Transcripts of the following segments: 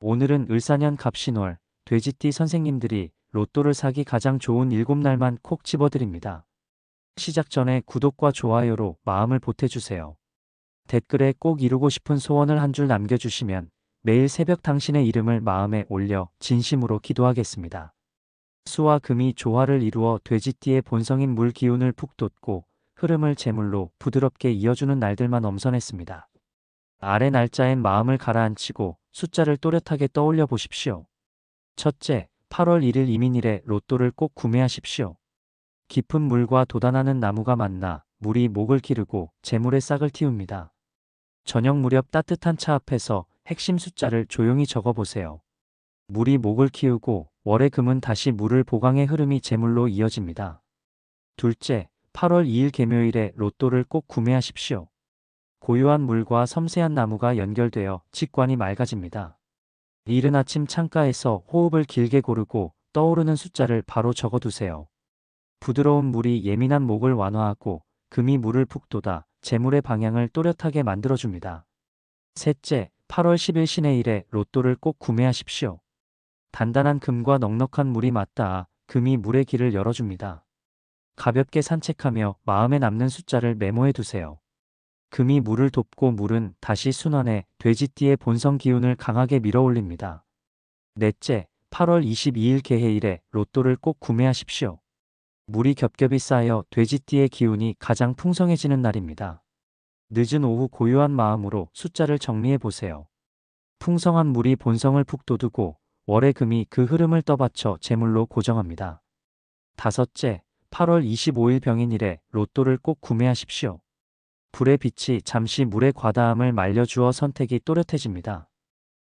오늘은 을사년 갑신월, 돼지띠 선생님들이 로또를 사기 가장 좋은 7날만 콕 집어드립니다. 시작 전에 구독과 좋아요로 마음을 보태주세요. 댓글에 꼭 이루고 싶은 소원을 한 줄 남겨주시면 매일 새벽 당신의 이름을 마음에 올려 진심으로 기도하겠습니다. 수와 금이 조화를 이루어 돼지띠의 본성인 물 기운을 푹 돋고 흐름을 제물로 부드럽게 이어주는 날들만 엄선했습니다. 아래 날짜엔 마음을 가라앉히고 숫자를 또렷하게 떠올려 보십시오. 첫째, 8월 1일 이민일에 로또를 꼭 구매하십시오. 깊은 물과 돋아나는 나무가 만나 물이 목을 기르고 재물의 싹을 틔웁니다. 저녁 무렵 따뜻한 차 앞에서 핵심 숫자를 조용히 적어보세요. 물이 목을 키우고 월의 금은 다시 물을 보강의 흐름이 재물로 이어집니다. 둘째, 8월 2일 개묘일에 로또를 꼭 구매하십시오. 고요한 물과 섬세한 나무가 연결되어 직관이 맑아집니다. 이른 아침 창가에서 호흡을 길게 고르고 떠오르는 숫자를 바로 적어두세요. 부드러운 물이 예민한 목을 완화하고 금이 물을 푹 돋아 재물의 방향을 또렷하게 만들어줍니다. 셋째, 8월 10일 신의 일에 로또를 꼭 구매하십시오. 단단한 금과 넉넉한 물이 맞닿아 금이 물의 길을 열어줍니다. 가볍게 산책하며 마음에 남는 숫자를 메모해 두세요. 금이 물을 돕고 물은 다시 순환해 돼지띠의 본성 기운을 강하게 밀어올립니다. 넷째, 8월 22일 개해일에 로또를 꼭 구매하십시오. 물이 겹겹이 쌓여 돼지띠의 기운이 가장 풍성해지는 날입니다. 늦은 오후 고요한 마음으로 숫자를 정리해 보세요. 풍성한 물이 본성을 푹 돋우고 월의 금이 그 흐름을 떠받쳐 재물로 고정합니다. 다섯째, 8월 25일 병인일에 로또를 꼭 구매하십시오. 불의 빛이 잠시 물의 과다함을 말려주어 선택이 또렷해집니다.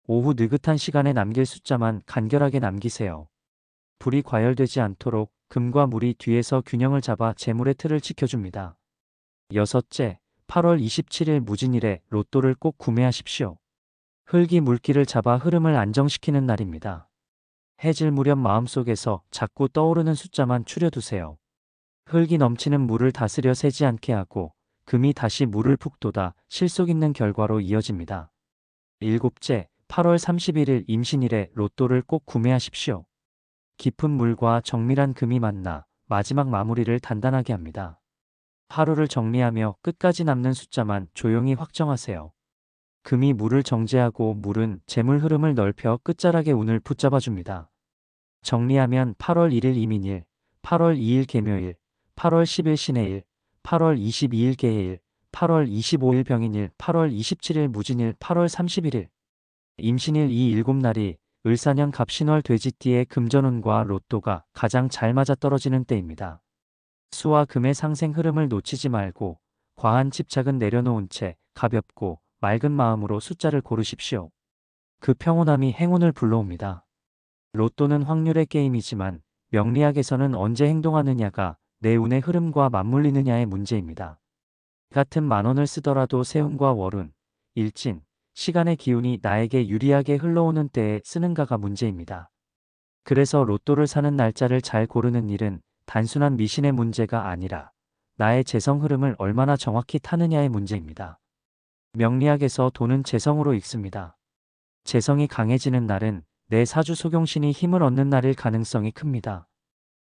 오후 느긋한 시간에 남길 숫자만 간결하게 남기세요. 불이 과열되지 않도록 금과 물이 뒤에서 균형을 잡아 재물의 틀을 지켜줍니다. 여섯째, 8월 27일 무진일에 로또를 꼭 구매하십시오. 흙이 물기를 잡아 흐름을 안정시키는 날입니다. 해질 무렵 마음속에서 자꾸 떠오르는 숫자만 추려두세요. 흙이 넘치는 물을 다스려 새지 않게 하고 금이 다시 물을 푹 돋아 실속 있는 결과로 이어집니다. 일곱째, 8월 31일 임신일에 로또를 꼭 구매하십시오. 깊은 물과 정밀한 금이 만나 마지막 마무리를 단단하게 합니다. 하루를 정리하며 끝까지 남는 숫자만 조용히 확정하세요. 금이 물을 정제하고 물은 재물 흐름을 넓혀 끝자락의 운을 붙잡아줍니다. 정리하면 8월 1일 이민일, 8월 2일 개묘일, 8월 10일 신해일, 8월 22일 개해일, 8월 25일 병인일, 8월 27일 무진일, 8월 31일 임신일 이 7날이 을사년 갑신월 돼지띠의 금전운과 로또가 가장 잘 맞아떨어지는 때입니다. 수와 금의 상생 흐름을 놓치지 말고 과한 집착은 내려놓은 채 가볍고 맑은 마음으로 숫자를 고르십시오. 그 평온함이 행운을 불러옵니다. 로또는 확률의 게임이지만 명리학에서는 언제 행동하느냐가 내 운의 흐름과 맞물리느냐의 문제입니다. 같은 10,000원을 쓰더라도 세운과 월운, 일진, 시간의 기운이 나에게 유리하게 흘러오는 때에 쓰는가가 문제입니다. 그래서 로또를 사는 날짜를 잘 고르는 일은 단순한 미신의 문제가 아니라 나의 재성 흐름을 얼마나 정확히 타느냐의 문제입니다. 명리학에서 돈은 재성으로 읽습니다. 재성이 강해지는 날은 내 사주 속용신이 힘을 얻는 날일 가능성이 큽니다.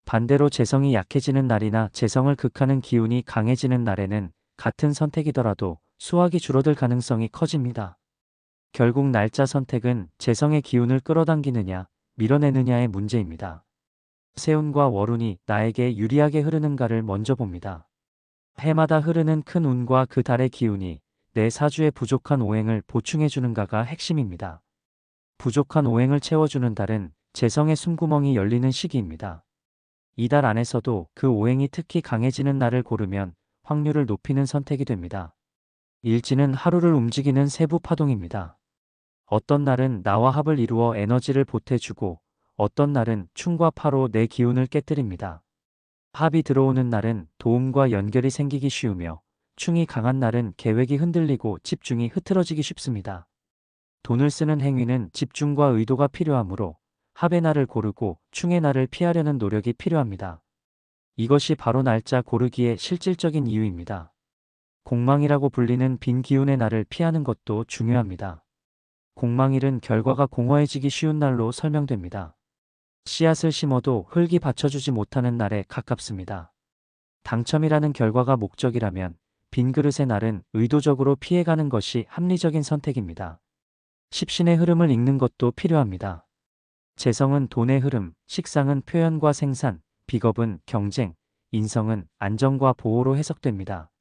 반대로 재성이 약해지는 날이나 재성을 극하는 기운이 강해지는 날에는 같은 선택이더라도 수확이 줄어들 가능성이 커집니다. 결국 날짜 선택은 재성의 기운을 끌어당기느냐, 밀어내느냐의 문제입니다. 세운과 월운이 나에게 유리하게 흐르는가를 먼저 봅니다. 해마다 흐르는 큰 운과 그 달의 기운이 내 사주의 부족한 오행을 보충해주는가가 핵심입니다. 부족한 오행을 채워주는 달은 재성의 숨구멍이 열리는 시기입니다. 이 달 안에서도 그 오행이 특히 강해지는 날을 고르면 확률을 높이는 선택이 됩니다. 일지는 하루를 움직이는 세부 파동입니다. 어떤 날은 나와 합을 이루어 에너지를 보태주고 어떤 날은 충과 파로 내 기운을 깨뜨립니다. 합이 들어오는 날은 도움과 연결이 생기기 쉬우며 충이 강한 날은 계획이 흔들리고 집중이 흐트러지기 쉽습니다. 돈을 쓰는 행위는 집중과 의도가 필요하므로 합의 날을 고르고 충의 날을 피하려는 노력이 필요합니다. 이것이 바로 날짜 고르기의 실질적인 이유입니다. 공망이라고 불리는 빈 기운의 날을 피하는 것도 중요합니다. 공망일은 결과가 공허해지기 쉬운 날로 설명됩니다. 씨앗을 심어도 흙이 받쳐주지 못하는 날에 가깝습니다. 당첨이라는 결과가 목적이라면 빈 그릇의 날은 의도적으로 피해가는 것이 합리적인 선택입니다. 십신의 흐름을 읽는 것도 필요합니다. 재성은 돈의 흐름, 식상은 표현과 생산, 비겁은 경쟁, 인성은 안정과 보호로 해석됩니다.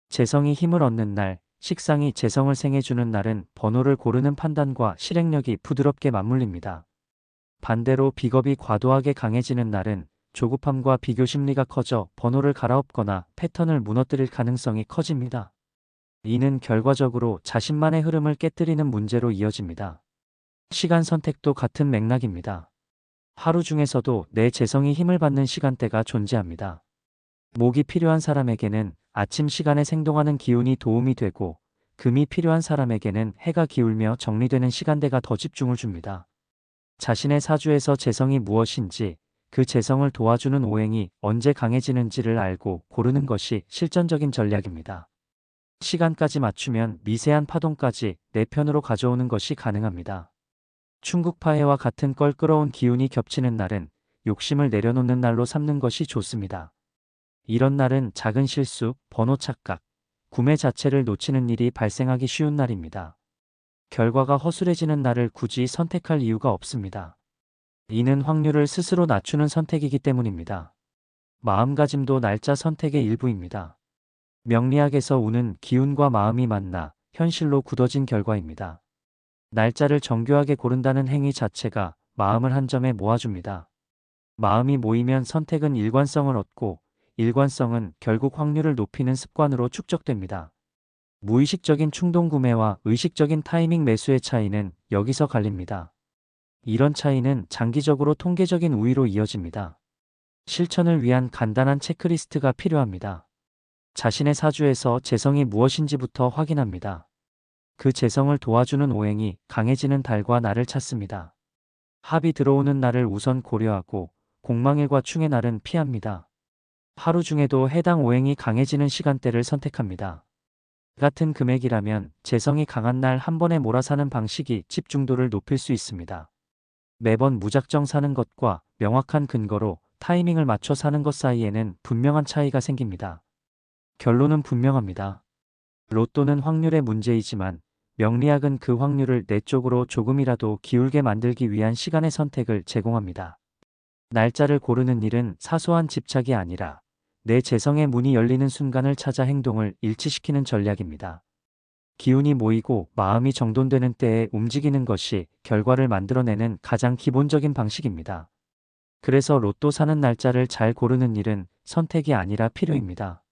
재성이 힘을 얻는 날, 식상이 재성을 생해주는 날은 번호를 고르는 판단과 실행력이 부드럽게 맞물립니다. 반대로 비겁이 과도하게 강해지는 날은 조급함과 비교 심리가 커져 번호를 갈아엎거나 패턴을 무너뜨릴 가능성이 커집니다. 이는 결과적으로 자신만의 흐름을 깨뜨리는 문제로 이어집니다. 시간 선택도 같은 맥락입니다. 하루 중에서도 내 재성이 힘을 받는 시간대가 존재합니다. 목이 필요한 사람에게는 아침 시간에 생동하는 기운이 도움이 되고, 금이 필요한 사람에게는 해가 기울며 정리되는 시간대가 더 집중을 줍니다. 자신의 사주에서 재성이 무엇인지, 그 재성을 도와주는 오행이 언제 강해지는지를 알고 고르는 것이 실전적인 전략입니다. 시간까지 맞추면 미세한 파동까지 내 편으로 가져오는 것이 가능합니다. 충국파해와 같은 껄끄러운 기운이 겹치는 날은 욕심을 내려놓는 날로 삼는 것이 좋습니다. 이런 날은 작은 실수, 번호 착각, 구매 자체를 놓치는 일이 발생하기 쉬운 날입니다. 결과가 허술해지는 날을 굳이 선택할 이유가 없습니다. 이는 확률을 스스로 낮추는 선택이기 때문입니다. 마음가짐도 날짜 선택의 일부입니다. 명리학에서 운은 기운과 마음이 만나 현실로 굳어진 결과입니다. 날짜를 정교하게 고른다는 행위 자체가 마음을 한 점에 모아줍니다. 마음이 모이면 선택은 일관성을 얻고, 일관성은 결국 확률을 높이는 습관으로 축적됩니다. 무의식적인 충동 구매와 의식적인 타이밍 매수의 차이는 여기서 갈립니다. 이런 차이는 장기적으로 통계적인 우위로 이어집니다. 실천을 위한 간단한 체크리스트가 필요합니다. 자신의 사주에서 재성이 무엇인지부터 확인합니다. 그 재성을 도와주는 오행이 강해지는 달과 날을 찾습니다. 합이 들어오는 날을 우선 고려하고 공망일과 충의 날은 피합니다. 하루 중에도 해당 오행이 강해지는 시간대를 선택합니다. 같은 금액이라면 재성이 강한 날 한 번에 몰아사는 방식이 집중도를 높일 수 있습니다. 매번 무작정 사는 것과 명확한 근거로 타이밍을 맞춰 사는 것 사이에는 분명한 차이가 생깁니다. 결론은 분명합니다. 로또는 확률의 문제이지만 명리학은 그 확률을 내 쪽으로 조금이라도 기울게 만들기 위한 시간의 선택을 제공합니다. 날짜를 고르는 일은 사소한 집착이 아니라 내 재성의 문이 열리는 순간을 찾아 행동을 일치시키는 전략입니다. 기운이 모이고 마음이 정돈되는 때에 움직이는 것이 결과를 만들어내는 가장 기본적인 방식입니다. 그래서 로또 사는 날짜를 잘 고르는 일은 선택이 아니라 필요입니다.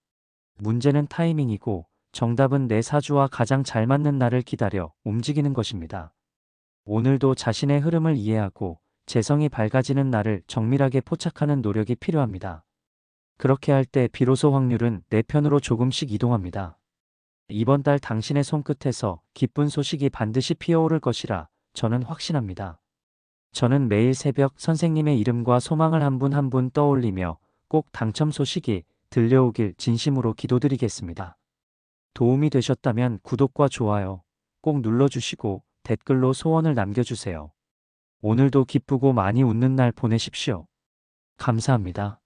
문제는 타이밍이고, 정답은 내 사주와 가장 잘 맞는 날을 기다려 움직이는 것입니다. 오늘도 자신의 흐름을 이해하고 재성이 밝아지는 날을 정밀하게 포착하는 노력이 필요합니다. 그렇게 할 때 비로소 확률은 내 편으로 조금씩 이동합니다. 이번 달 당신의 손끝에서 기쁜 소식이 반드시 피어오를 것이라 저는 확신합니다. 저는 매일 새벽 선생님의 이름과 소망을 한 분 한 분 떠올리며 꼭 당첨 소식이 들려오길 진심으로 기도드리겠습니다. 도움이 되셨다면 구독과 좋아요 꼭 눌러주시고 댓글로 소원을 남겨주세요. 오늘도 기쁘고 많이 웃는 날 보내십시오. 감사합니다.